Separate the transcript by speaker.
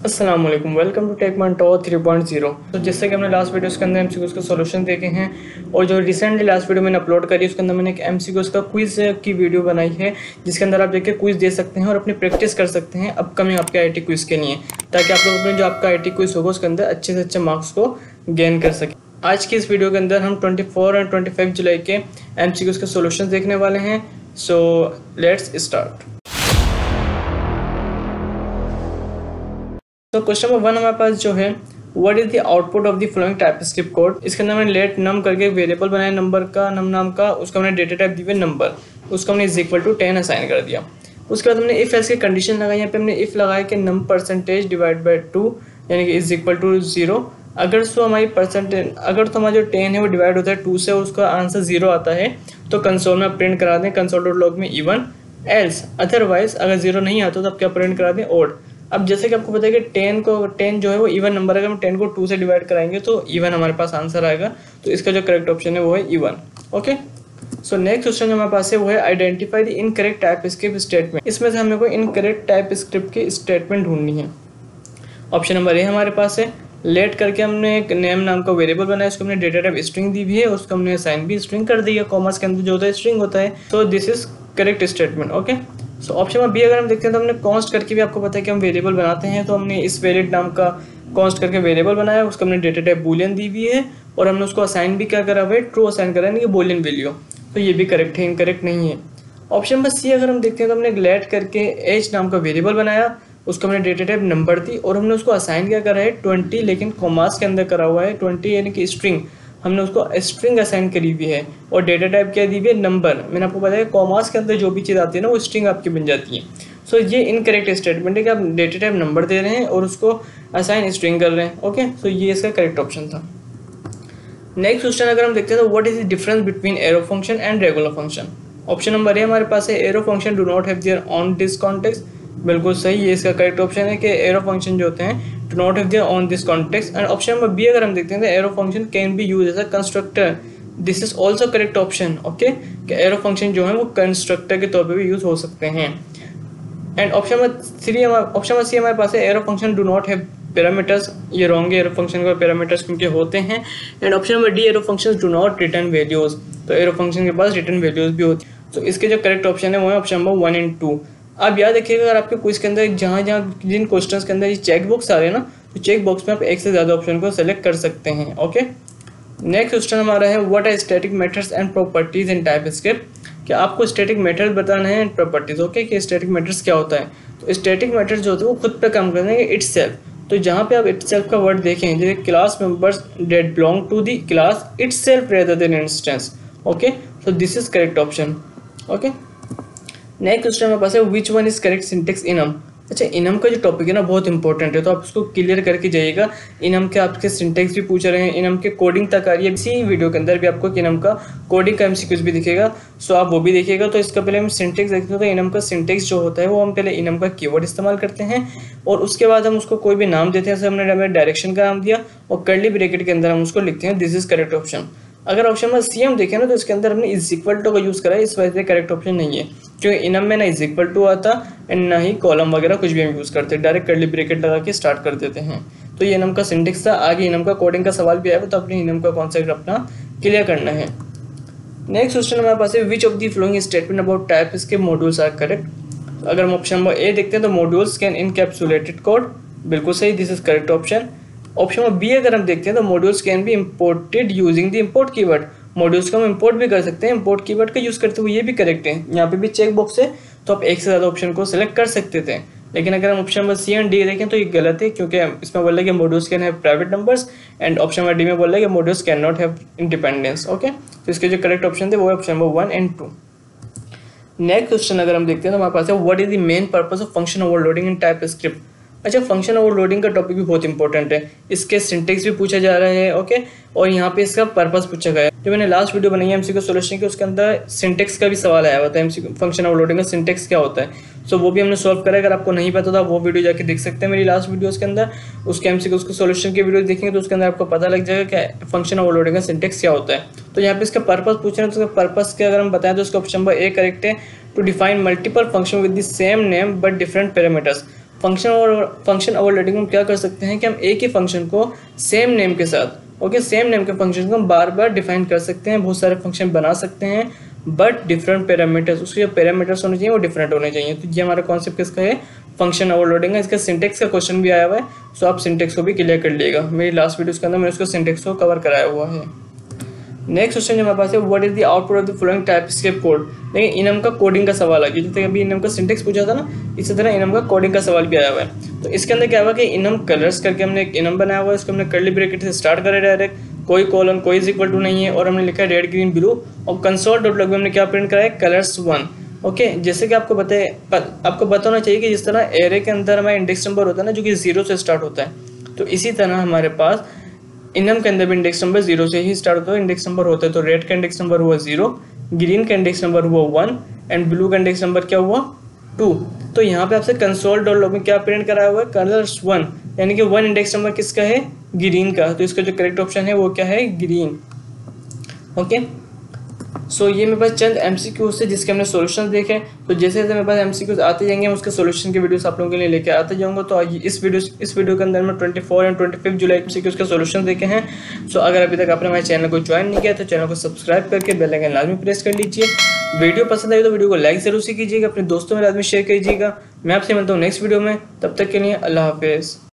Speaker 1: अस्सलाम वालेकुम, welcome to टेकमंटो 3.0। तो जैसे कि हमने लास्ट वीडियोस के अंदर एमसीक्यूज़ का सॉल्यूशन देखे हैं और जो रिसेंटली लास्ट वीडियो मैंने अपलोड करी उसके अंदर मैंने एक एमसीक्यूज़ का क्विज़ की वीडियो बनाई है जिसके अंदर आप देखिए क्विज़ दे सकते हैं और अपनी प्रैक्टिस कर सकते हैं अपकमिंग आपके आईटी क्विज़ के लिए, ताकि आप लोग अपने जो आपका आईटी क्विज़ होगा उसके अंदर अच्छे से अच्छे मार्क्स को गेन कर सकें। आज की इस वीडियो के अंदर हम 24 और 25 जुलाई के एमसीक्यूज़ के सॉल्यूशन देखने वाले हैं। So let's start. तो क्वेश्चन नंबर 1 हमारे पास जो है, what is the output of the following TypeScript code. इसके अंदर मैंने लेट नम करके एक वेरिएबल बनाया नंबर का, नम नाम का, उसका हमने डेटा टाइप दिया नंबर, उसको हमने इज इक्वल टू 10 असाइन कर दिया। उसके बाद हमने इफ एल्स की कंडीशन लगाई। यहाँ पे हमने इफ लगाया कि नम परसेंटेज डिवाइड बाई 2 यानी कि इज इक्वल टू 0। अगर तो हमारी परसेंटेज अगर तो हमारा जो 10 है वो डिवाइड होता है 2 से और उसका आंसर 0 आता है तो कंसोल में प्रिंट करा दें console.log में इवन। एल्स अदरवाइज अगर 0 नहीं आता तो आप क्या प्रिंट करा दें ओड। अब जैसे कि आपको पता है कि 10 जो है वो इवन नंबर है, अगर हम 10 को 2 से डिवाइड कराएंगे तो इवन हमारे पास आंसर आएगा। तो इसका जो करेक्ट ऑप्शन है वो है even. Okay, so next question जो हमारे पास है वो है identify the incorrect TypeScript statement. इसमें से हमें कोई इनकरेक्ट टाइपस्क्रिप्ट की स्टेटमेंट ढूंढनी है। ऑप्शन नंबर ए हमारे पास है लेट करके हमने एक नेम नाम का वेरिएबल बनाया, उसको हमने डेटा टाइप स्ट्रिंग दी भी है, उसको हमने असाइन भी स्ट्रिंग कर दी है। कॉमर्स के अंदर जो होता है स्ट्रिंग होता है। तो this is correct statement. Okay, so option number B अगर हम देखते हैं तो हमने कॉन्स्ट करके भी, आपको पता है कि हम वेरिएबल बनाते हैं, तो हमने इस वैलिड नाम का कॉन्स्ट करके वेरिएबल बनाया, उसको हमने डेटा टाइप बूलियन दी हुई है और हमने उसको असाइन भी क्या करा हुआ है, ट्रू असाइन करा है, बूलियन वैल्यू। तो ये भी करेक्ट है, इनकरेक्ट नहीं है। ऑप्शन नंबर सी अगर हम देखते हैं तो हमने लेट करके एज नाम का वेरिएबल बनाया, उसको हमने डेटा टाइप नंबर दी और हमने उसको असाइन क्या करा है 20, लेकिन कॉमास के अंदर करा हुआ है 20 यानी कि स्ट्रिंग। हमने उसको स्ट्रिंग असाइन करी हुई है और डेटा टाइप क्या दी हुई है नंबर। मैंने आपको बताया कॉमास के अंदर जो भी चीज़ आती है ना वो स्ट्रिंग आपकी बन जाती है। सो ये इनकरेक्ट स्टेटमेंट है कि आप डेटा टाइप नंबर दे रहे हैं और उसको असाइन स्ट्रिंग कर रहे हैं। ओके, सो ये इसका करेक्ट ऑप्शन था। नेक्स्ट क्वेश्चन अगर हम देखते हैं तो what is the difference between arrow function and regular function. Option number ए हमारे पास है arrow function do not have their own this context. बिल्कुल सही, ये इसका करेक्ट ऑप्शन है कि एरो फंक्शन जो होते हैं do not have their own this context. And option number B अगर हम देखते हैं तो arrow function can be use as a constructor. This is also correct option. Okay, कि एरो फंक्शन जो है वो कंस्ट्रक्टर के तौर पर भी यूज हो सकते हैं। एंड ऑप्शन नंबर सी हमारे पास है arrow function do not have parameters. ये रॉन्ग है, एरो फंक्शन का पैरामीटर्स क्योंकि होते हैं। And option number D arrow functions do not return values. तो एरो फंक्शन के पास रिटर्न वैल्यूज भी होती है। तो इसके जो करेक्ट ऑप्शन है वो है ऑप्शन नंबर 1 एंड 2। आप याद रखिएगा अगर आपके क्विज के अंदर जहाँ जिन क्वेश्चंस के अंदर ये चेक बॉक्स आ रहे हैं ना, तो चेक बॉक्स में आप एक से ज़्यादा ऑप्शन को सेलेक्ट कर सकते हैं। ओके, नेक्स्ट क्वेश्चन हमारा है what are static methods and properties in TypeScript. कि आपको स्टैटिक मेथड बताना है एंड प्रॉपर्टीज। ओके, कि स्टैटिक मेथड्स क्या होता है। तो स्टैटिक मेथड जो होते हैं वो खुद पे काम करते हैं इटसेल्फ। तो जहाँ पे आप इटसेल्फ का वर्ड देखें जैसे class members that belong to the class itself rather than instance. Okay, so this is correct option. Okay, next question हमारे पास है which one is correct syntax enum. अच्छा, इनम का जो टॉपिक है ना बहुत इंपॉर्टेंट है, तो आप उसको क्लियर करके जाइएगा। इनम के आपके सिंटेक्स भी पूछ रहे हैं, इनम के कोडिंग तक आ रही है। इसी वीडियो के अंदर भी आपको इनम का कोडिंग का एमसीक्यूज भी दिखेगा, सो आप वो भी देखिएगा। तो इसका पहले हम सिंटेक्स देखते हैं। तो इनम का सिंटेक्स जो होता है वो हम पहले इनम का कीवर्ड इस्तेमाल करते हैं और उसके बाद हम उसको कोई भी नाम देते हैं। जैसे हमने डायरेक्शन का नाम दिया और कर्ली ब्रैकेट के अंदर हम उसको लिखते हैं दिस इज करेक्ट ऑप्शन। अगर ऑप्शन नंबर सी हम देखें ना तो इसके अंदर हमने इज इक्वल टू का यूज़ करा है, इस वजह से करेक्ट ऑप्शन नहीं है, क्योंकि इनम में ना इज इक्वल टू आता एंड ना ही कॉलम वगैरह कुछ भी हम यूज़ करते, डायरेक्ट कर्ली ब्रैकेट लगा के स्टार्ट कर देते हैं। तो ये इनम का सिंटेक्स था। आगे इनम का कोडिंग का सवाल भी आया तो अपने इनम का कॉन्सेप्ट अपना क्लियर करना है। नेक्स्ट क्वेश्चन हमारे पास है which of the following statement about type इसके मॉड्यूल्स आर करेक्ट। अगर हम ऑप्शन नंबर ए देखते हैं तो मॉड्यूल्स कैन इनकैप्सुलेटेड कोड। बिल्कुल सही, this is correct option. Option number B अगर हम देखते हैं तो modules can be imported using the import keyword. Modules को हम इंपोर्ट भी कर सकते हैं इंपोर्ट कीवर्ड का यूज़ करते हुए, ये भी करेक्ट है। यहाँ पे भी चेक बॉक्स है तो आप एक से ज़्यादा ऑप्शन को सिलेक्ट कर सकते थे। लेकिन अगर हम option number C and D देखें तो ये गलत है, क्योंकि इसमें बोल रहा है कि modules can have private numbers and option number D में बोल रहा है कि modules can not have independence. Okay, तो इसके जो करेक्ट ऑप्शन थे वो है option number 1 and 2। Next question अगर हम देखते हैं तो हमारे पास है what is the main purpose of function overloading in TypeScript. अच्छा, फंक्शन ओवरलोडिंग का टॉपिक भी बहुत इंपॉर्टेंट है, इसके सिंटेक्स भी पूछा जा रहा है। ओके, और यहाँ पे इसका पर्पस पूछा गया है। जो मैंने लास्ट वीडियो बनाई है एमसीक्यू सॉल्यूशन की, उसके अंदर सिंटेक्स का भी सवाल आया हुआ था, एमसीक्यू फंक्शन ओवरलोडिंग का सिंटेक्स क्या होता है। सो वो भी हमने सॉल्व करा है। अगर आपको नहीं पता था वो वीडियो जाके देख सकते हैं मेरी लास्ट वीडियोस के अंदर, उसके एमसीक्यू उसके सॉल्यूशन की वीडियो देखेंगे तो उसके अंदर आपको पता लग जाएगा कि फंक्शन ओवरलोडिंग का सिंटेक्स क्या होता है। तो यहाँ पे इसका पर्पस पूछ रहे हैं, तो उसका पर्पस के अगर हम बताएं तो उसका ऑप्शन नंबर ए करेक्ट है, to define multiple function with the same name but different parameters. Function overloading में क्या कर सकते हैं कि हम एक ही फंक्शन को सेम नेम के साथ, ओके, सेम नेम के फंक्शन को हम बार बार डिफाइन कर सकते हैं, बहुत सारे फंक्शन बना सकते हैं, बट डिफरेंट पैरामीटर्स, उसके जो पैरामीटर्स होने चाहिए वो डिफरेंट होने चाहिए। तो ये हमारा कॉन्सेप्ट किसका है, फंक्शन ओवरलोडिंग है। इसका सिंटेक्स का क्वेश्चन भी आया हुआ है, सो आप सिंटेक्स को भी क्लियर कर लीजिएगा। मेरी लास्ट वीडियोस के अंदर मैंने उसको सिंटेक्स को कवर कराया हुआ है। नेक्स्ट क्वेश्चन जो हमारे पास है, what is the output of the following TypeScript code. देखिए इनम का कोडिंग का सवाल आ गया, जैसे अभी इनम का सिंटेक्स पूछा था ना, इसी तरह इनम का कोडिंग का सवाल भी आया हुआ है। तो इसके अंदर क्या हुआ कि इनम कलर्स करके हमने एक इनम बनाया हुआ है, उसको हमने कर्ली ब्रैकेट से स्टार्ट करा डायरेक्ट, कोई कॉलन कोई इज इक्वल टू नहीं है, और हमने लिखा है रेड ग्रीन ब्लू, और कंसोल डॉट लॉग में हमने क्या प्रिंट करा है, कलर्स 1। ओके, जैसे कि आपको बताना चाहिए कि जिस तरह एरे के अंदर हमारा इंडेक्स नंबर होता है ना, जो कि 0 से स्टार्ट होता है, तो इसी तरह हमारे पास इनम के अंदर भी इंडेक्स नंबर 0 से ही स्टार्ट होता है, इंडेक्स नंबर होता है। तो रेड का इंडेक्स नंबर हुआ 0, ग्रीन का इंडेक्स नंबर हुआ 1 एंड ब्लू का इंडेक्स नंबर क्या हुआ 2। तो यहाँ पे आपसे कंसोल डॉट लॉग में क्या प्रिंट कराया हुआ है, कलर्स 1, यानी कि 1 इंडेक्स नंबर किसका है, ग्रीन का। तो इसका जो करेक्ट ऑप्शन है वो क्या है, ग्रीन। ओके, सो ये मेरे पास चंद MCQs थे जिसके हमने सॉल्यूशन देखे। तो जैसे जैसे मेरे पास MCQs आते जाएंगे, हम उसके सॉल्यूशन की वीडियोस आप लोगों के लिए लेके आते जाऊंगा। तो इस वीडियो के अंदर मैं 24 एंड 25 जुलाई MCQs के सॉल्यूशन देखे हैं। सो अगर अभी तक आपने हमारे चैनल को ज्वाइन नहीं किया तो चैनल को सब्सक्राइब करके बेल आइकन लाजमी प्रेस कर लीजिए। वीडियो पसंद आई तो वीडियो को लाइक जरूर से कीजिएगा, अपने दोस्तों में लाजमी शेयर कीजिएगा। मैं आपसे मिलता हूँ नेक्स्ट वीडियो में, तब तक के लिए अल्लाह हाफिज़।